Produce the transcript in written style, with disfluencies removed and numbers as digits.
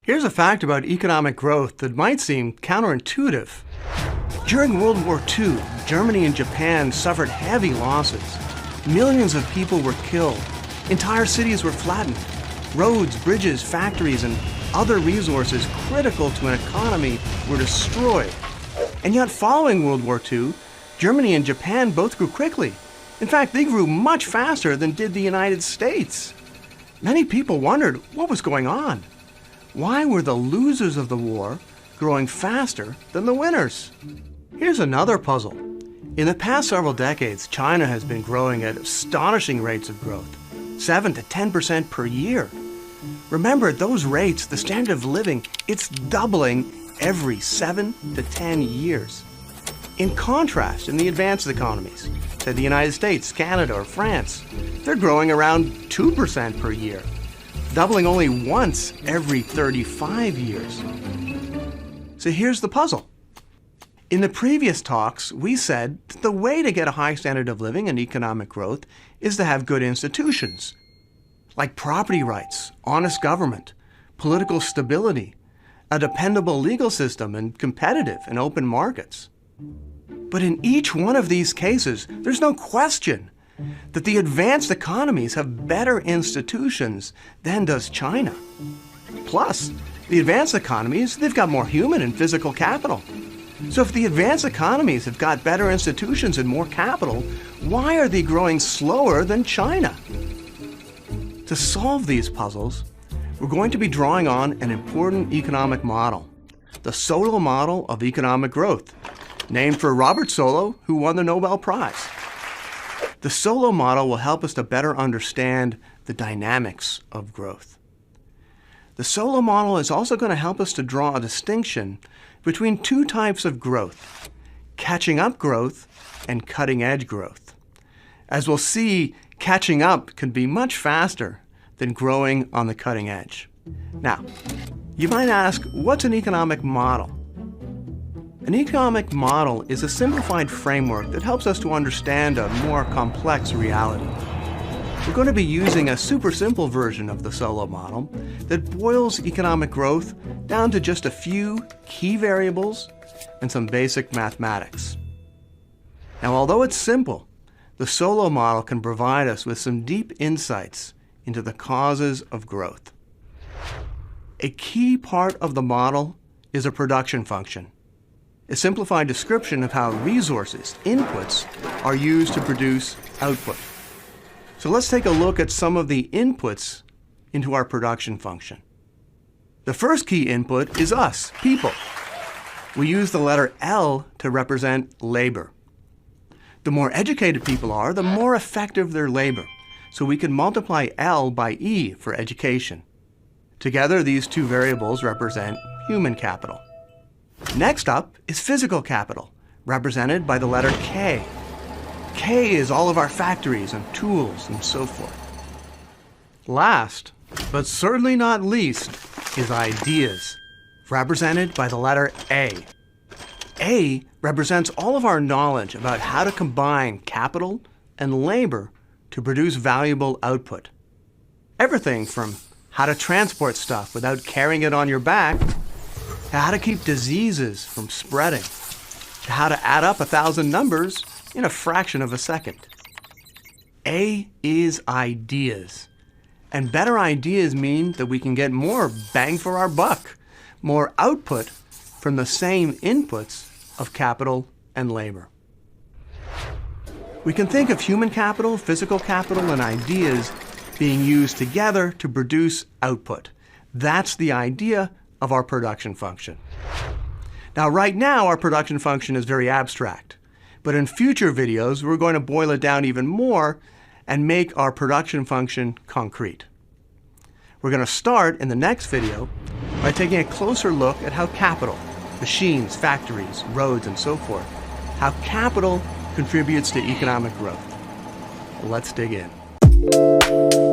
Here's a fact about economic growth that might seem counterintuitive. During World War II, Germany and Japan suffered heavy losses. Millions of people were killed. Entire cities were flattened. Roads, bridges, factories, and other resources critical to an economy were destroyed. And yet, following World War II, Germany and Japan both grew quickly. In fact, they grew much faster than did the United States. Many people wondered what was going on. Why were the losers of the war growing faster than the winners? Here's another puzzle. In the past several decades, China has been growing at astonishing rates of growth, 7 to 10% per year. Remember, at those rates, the standard of living, it's doubling every 7 to 10 years. In contrast, in the advanced economies, say the United States, Canada, or France, they're growing around 2% per year, doubling only once every 35 years. So here's the puzzle. In the previous talks, we said that the way to get a high standard of living and economic growth is to have good institutions, like property rights, honest government, political stability, a dependable legal system, and competitive and open markets. But in each one of these cases, there's no question that the advanced economies have better institutions than does China. Plus, the advanced economies, they've got more human and physical capital. So if the advanced economies have got better institutions and more capital, why are they growing slower than China? To solve these puzzles, we're going to be drawing on an important economic model, the Solow model of economic growth, named for Robert Solow, who won the Nobel Prize. The Solow model will help us to better understand the dynamics of growth. The Solow model is also going to help us to draw a distinction between two types of growth, catching up growth and cutting edge growth. As we'll see, catching up can be much faster than growing on the cutting edge. Now, you might ask, what's an economic model? An economic model is a simplified framework that helps us to understand a more complex reality. We're going to be using a super simple version of the Solow model that boils economic growth down to just a few key variables and some basic mathematics. Now, although it's simple, the Solow model can provide us with some deep insights into the causes of growth. A key part of the model is a production function, a simplified description of how resources, inputs, are used to produce output. So let's take a look at some of the inputs into our production function. The first key input is us, people. We use the letter L to represent labor. The more educated people are, the more effective their labor. So we can multiply L by E for education. Together, these two variables represent human capital. Next up is physical capital, represented by the letter K. K is all of our factories and tools and so forth. Last, but certainly not least, is ideas, represented by the letter A. A represents all of our knowledge about how to combine capital and labor to produce valuable output. Everything from how to transport stuff without carrying it on your back, to how to keep diseases from spreading, to how to add up 1,000 numbers in a fraction of a second. A is ideas. And better ideas mean that we can get more bang for our buck, more output from the same inputs of capital and labor. We can think of human capital, physical capital, and ideas being used together to produce output. That's the idea of our production function. Now, right now, our production function is very abstract. But in future videos, we're going to boil it down even more and make our production function concrete. We're going to start in the next video by taking a closer look at how capital, machines, factories, roads, and so forth, how capital contributes to economic growth. Let's dig in.